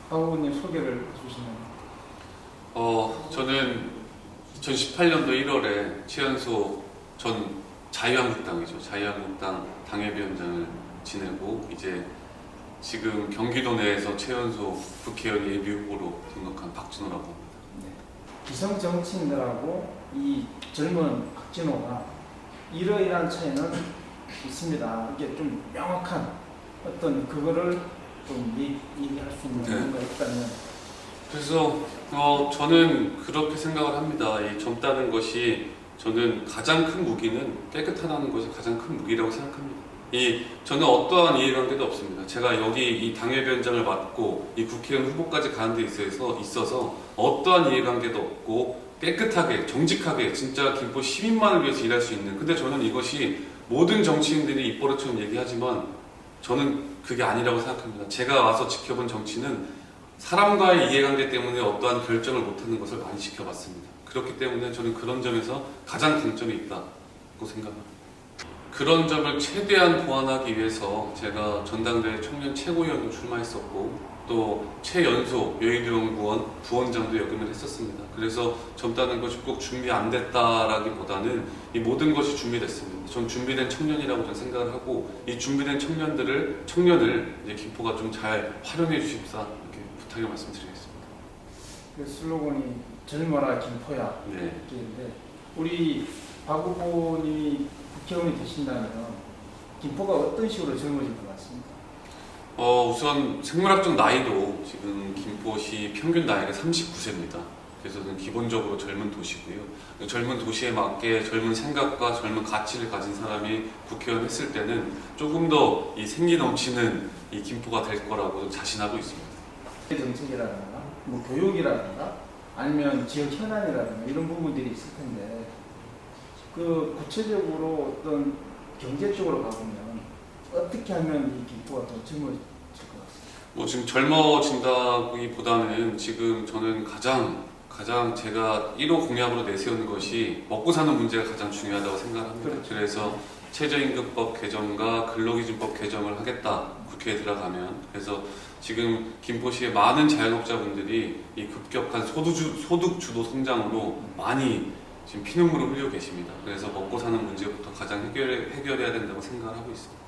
박 후보님 소개를 해주시면. 저는 2018년도 1월에 최연소 전 자유한국당이죠. 자유한국당 당협위원장을 지내고 이제 지금 경기도 내에서 최연소 국회의원 예비후보로 등록한 박진호라고 합니다. 네. 기성 정치인들하고 이 젊은 박진호가 이러이러한 차이는 있습니다. 이게 좀 명확한 어떤 그거를 좀 얘기할 수 있는 뭔가 있다면. 그래서 저는 그렇게 생각을 합니다. 이 젊다는 것이 저는 가장 큰 무기는 깨끗하다는 것이 가장 큰 무기라고 생각합니다. 저는 어떠한 이해관계도 없습니다. 제가 여기 이 당협위원장을 맡고 이 국회의원 후보까지 가는 데 있어서 어떠한 이해관계도 없고 깨끗하게 정직하게 진짜 김포 시민만을 위해서 일할 수 있는, 근데 저는 이것이 모든 정치인들이 입버릇처럼 얘기하지만 저는 그게 아니라고 생각합니다. 제가 와서 지켜본 정치는 사람과의 이해관계 때문에 어떠한 결정을 못하는 것을 많이 지켜봤습니다. 그렇기 때문에 저는 그런 점에서 가장 강점이 있다고 생각합니다. 그런 점을 최대한 보완하기 위해서 제가 전당대회 청년 최고위원도 출마했었고 또 최연소 여의도연구원 부원장도 역임을 했었습니다. 그래서 젊다는 것이 꼭 준비 안 됐다라기보다는 이 모든 것이 준비됐습니다. 전 준비된 청년이라고 저는 생각을 하고 이 준비된 청년을 이제 김포가 좀 잘 활용해 주십사 이렇게 부탁을 말씀드리겠습니다. 그 슬로건이 젊어라 김포야. 네. 이렇게인데 우리 박 후보님이 국회의원이 되신다면 김포가 어떤 식으로 젊어질 것 같습니까? 우선 생물학적 나이도 지금 김포시 평균 나이가 39세입니다. 그래서 기본적으로 젊은 도시고요. 젊은 도시에 맞게 젊은 생각과 젊은 가치를 가진 사람이 국회의원 했을 때는 조금 더 이 생기 넘치는 이 김포가 될 거라고 자신하고 있습니다. 정책이라든가 뭐 교육이라든가 아니면 지역 현안이라든가 이런 부분들이 있을 텐데 그 구체적으로 어떤 경제 쪽으로 가보면 어떻게 하면 이 김포가 더 젊어질 것 같습니다. 지금 젊어진다기보다는 지금 저는 가장 제가 1호 공약으로 내세우는 것이 먹고 사는 문제가 가장 중요하다고 생각합니다. 그렇죠. 그래서 최저임금법 개정과 근로기준법 개정을 하겠다, 국회에 들어가면. 그래서 지금 김포시의 많은 자영업자분들이 이 급격한 소득 주도 성장으로 많이 지금 피눈물을 흘리고 계십니다. 그래서 먹고 사는 문제부터 가장 해결해야 된다고 생각을 하고 있습니다.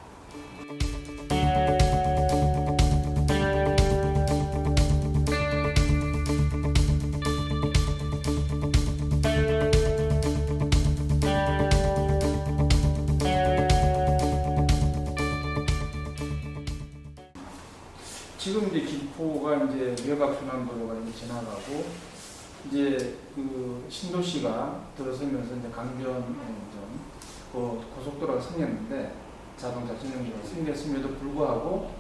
지금 이제 김포가 이제 외곽순환도로가 이제 지나가고 이제 그 신도시가 들어서면서 이제 그 고속도로가 생겼는데 자동차 전용도로가 생겼음에도 불구하고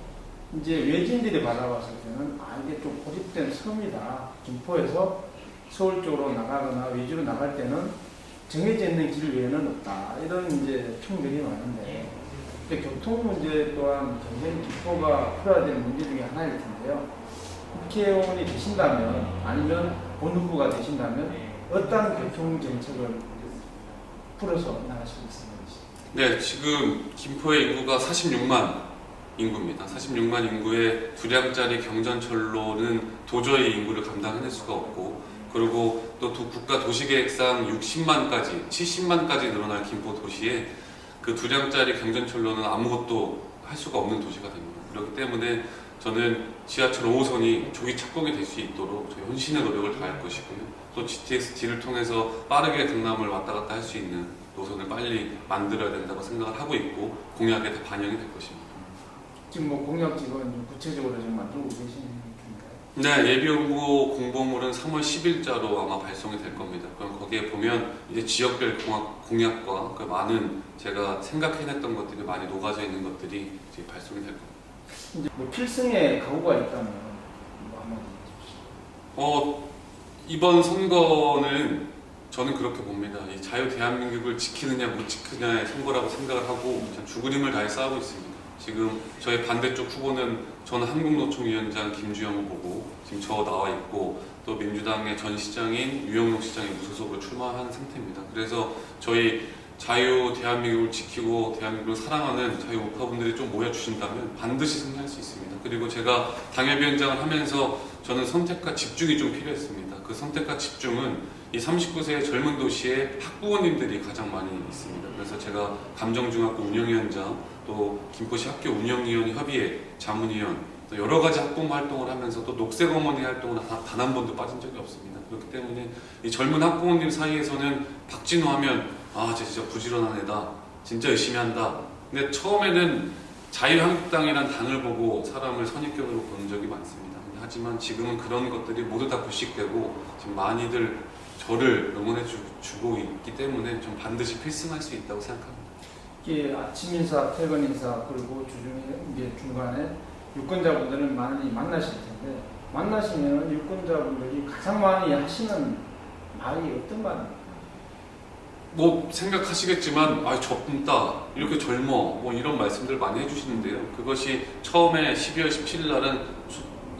이제 외지인들이 바라봤을 때는 이게 좀 고립된 섬이다. 김포에서 서울 쪽으로 나가거나 외지로 나갈 때는 정해져 있는 길 외에는 없다. 이런 이제 평들이 많은데 교통 문제 또한 굉장히 김포가 풀어야 되는 문제 중에 하나일 텐데요. 국회의원이 되신다면 아니면 본 후보가 되신다면 어떤 교통 정책을 풀어서 나가실 수 있는지. 네, 지금 김포의 인구가 46만 인구입니다. 46만 인구의 두량짜리 경전철로는 도저히 인구를 감당해낼 수가 없고, 그리고 또 국가 도시계획상 60만까지, 70만까지 늘어날 김포 도시에 그 두량짜리 경전철로는 아무것도 할 수가 없는 도시가 됩니다. 그렇기 때문에 저는 지하철 5호선이 조기 착공이 될 수 있도록 저희 헌신의 노력을 다할 것이고요. 또 GTX-D를 통해서 빠르게 강남을 왔다 갔다 할 수 있는 노선을 빨리 만들어야 된다고 생각을 하고 있고 공약에 다 반영이 될 것입니다. 지금 뭐 공약집은 구체적으로 좀 만들고 계시는 건가요? 네, 예비후보 공보물은 3월 10일자로 아마 발송이 될 겁니다. 그럼 거기에 보면 이제 지역별 공약과 그 많은 제가 생각해냈던 것들이 많이 녹아져 있는 것들이 이제 발송이 될 겁니다. 이제 뭐 필승의 각오가 있다면 뭐 한마디 해주시죠. 이번 선거는 저는 그렇게 봅니다. 이 자유 대한민국을 지키느냐 못 지키느냐의 선거라고 생각을 하고 죽을 힘을 다해 싸우고 있습니다. 지금 저희 반대쪽 후보는 전 한국노총위원장 김주영 후보고 지금 저 나와 있고 또 민주당의 전 시장인 유영록 시장이 무소속으로 출마한 상태입니다. 그래서 저희 자유 대한민국을 지키고 대한민국을 사랑하는 자유 우파분들이 좀 모여주신다면 반드시 승리할 수 있습니다. 그리고 제가 당협위원장을 하면서 저는 선택과 집중이 좀 필요했습니다. 그 선택과 집중은 이 39세의 젊은 도시에 학부모님들이 가장 많이 있습니다. 그래서 제가 감정중학교 운영위원장, 또 김포시 학교 운영위원 협의회 자문위원, 또 여러 가지 학부모 활동을 하면서 또 녹색 어머니 활동을 단 한 번도 빠진 적이 없습니다. 그렇기 때문에 이 젊은 학부모님 사이에서는 박진우 하면 쟤 진짜 부지런한 애다, 진짜 열심히 한다. 근데 처음에는 자유한국당이란 당을 보고 사람을 선입견으로 보는 적이 많습니다. 하지만 지금은 그런 것들이 모두 다 불식되고 지금 많이들 저를 응원해 주고 있기 때문에 좀 반드시 필승할 수 있다고 생각합니다. 이게 아침 인사, 퇴근 인사, 그리고 이제 중간에 유권자분들을 많이 만나실 텐데, 만나시면 유권자분들이 가장 많이 하시는 말이 어떤 말입니까? 뭐 생각하시겠지만 젊다, 이렇게 젊어, 뭐 이런 말씀들 많이 해주시는데요. 그것이 처음에 12월 17일 날은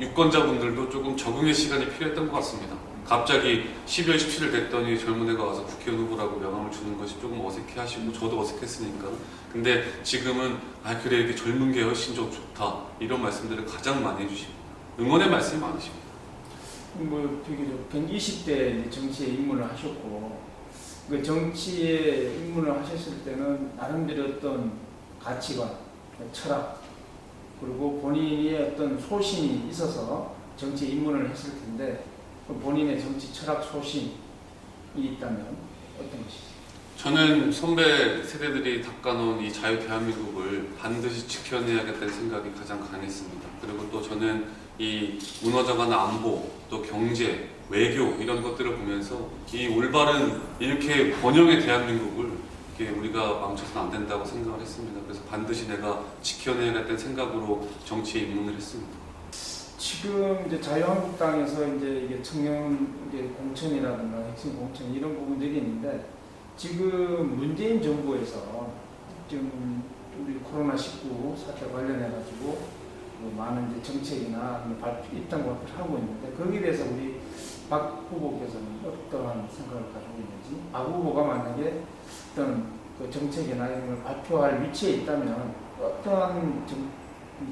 유권자분들도 조금 적응의 시간이 필요했던 것 같습니다. 갑자기 12월 17일 됐더니 젊은 애가 와서 국회의원 후보라고 명함을 주는 것이 조금 어색해하시고 저도 어색했으니까. 근데 지금은 그래, 이렇게 젊은 게 훨씬 좀 좋다, 이런 말씀들을 가장 많이 해주십니다. 응원의 말씀이 많으십니다. 뭐 비교적 20대 정치에 입문을 하셨고, 그 정치에 입문을 하셨을 때는 나름대로 어떤 가치관, 철학, 그리고 본인의 어떤 소신이 있어서 정치에 입문을 했을 텐데, 본인의 정치 철학 소신이 있다면 어떤 것이죠? 저는 선배 세대들이 닦아놓은 이 자유 대한민국을 반드시 지켜내야겠다는 생각이 가장 강했습니다. 그리고 또 저는 이 무너져가는 안보, 또 경제, 외교 이런 것들을 보면서 이 올바른 이렇게 번영의 대한민국을 이렇게 우리가 망쳐서는 안 된다고 생각을 했습니다. 그래서 반드시 내가 지켜내야겠다는 생각으로 정치에 입문을 했습니다. 지금 이제 자유한국당에서 이제 이게 청년 이제 공천이라든가 핵심 공천 이런 부분들이 있는데, 지금 문재인 정부에서 지금 우리 코로나19 사태 관련해가지고 많은 이제 정책이나 입당 발표를 하고 있는데, 거기에 대해서 우리 박 후보께서는 어떠한 생각을 가지고 있는지, 박 후보가 만약에 어떤 그 정책이나 이런 걸 발표할 위치에 있다면 어떠한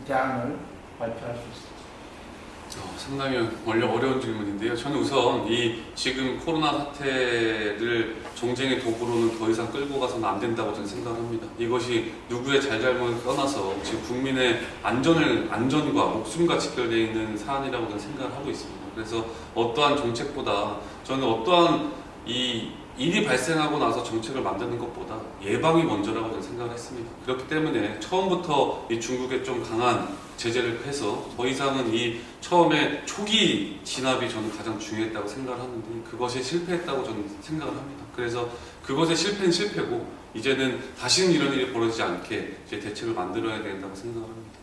대안을 발표할 수 있을지. 상당히 어려운 질문인데요. 저는 우선 이 지금 코로나 사태를 정쟁의 도구로는 더 이상 끌고 가서는 안 된다고 저는 생각을 합니다. 이것이 누구의 잘잘못을 떠나서 지금 국민의 안전과 목숨과 직결되어 있는 사안이라고 저는 생각을 하고 있습니다. 그래서 어떠한 정책보다 저는 어떠한 이 일이 발생하고 나서 정책을 만드는 것보다 예방이 먼저라고 저는 생각을 했습니다. 그렇기 때문에 처음부터 이 중국에 좀 강한 제재를 해서 더 이상은 이 처음에 초기 진압이 저는 가장 중요했다고 생각을 하는데, 그것이 실패했다고 저는 생각을 합니다. 그래서 그것의 실패는 실패고 이제는 다시는 이런 일이 벌어지지 않게 이제 대책을 만들어야 된다고 생각을 합니다.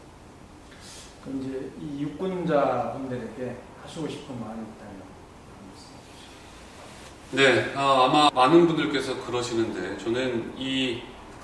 그럼 이제 이 유권자분들에게 하시고 싶은 말이 있다면? 네, 아마 많은 분들께서 그러시는데, 저는 이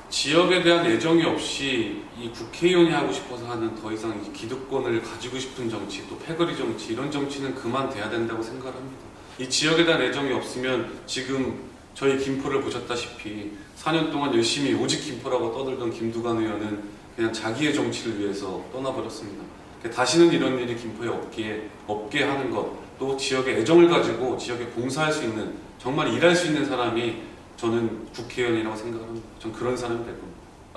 지역에 대한 애정이 없이 이 국회의원이 하고 싶어서 하는 더 이상 이 기득권을 가지고 싶은 정치, 또 패거리 정치, 이런 정치는 그만돼야 된다고 생각을 합니다. 이 지역에 대한 애정이 없으면 지금 저희 김포를 보셨다시피 4년 동안 열심히 오직 김포라고 떠들던 김두관 의원은 그냥 자기의 정치를 위해서 떠나버렸습니다. 다시는 이런 일이 김포에 없게 하는 것, 또 지역에 애정을 가지고 지역에 봉사할 수 있는, 정말 일할 수 있는 사람이 저는 국회의원이라고 생각을 합니다. 전 그런 사람이 될 겁니다.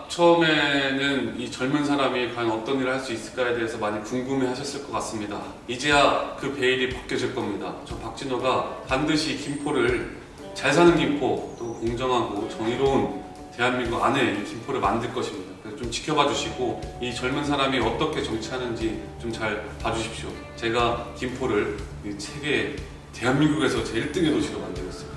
처음에는 이 젊은 사람이 과연 어떤 일을 할 수 있을까에 대해서 많이 궁금해 하셨을 것 같습니다. 이제야 그 베일이 벗겨질 겁니다. 저 박진호가 반드시 김포를, 잘 사는 김포, 또 공정하고 정의로운 대한민국 안에 이 김포를 만들 것입니다. 그래서 좀 지켜봐 주시고 이 젊은 사람이 어떻게 정치하는지 좀 잘 봐주십시오. 제가 김포를 이 세계 대한민국에서 제 1등의 도시로 만들겠습니다.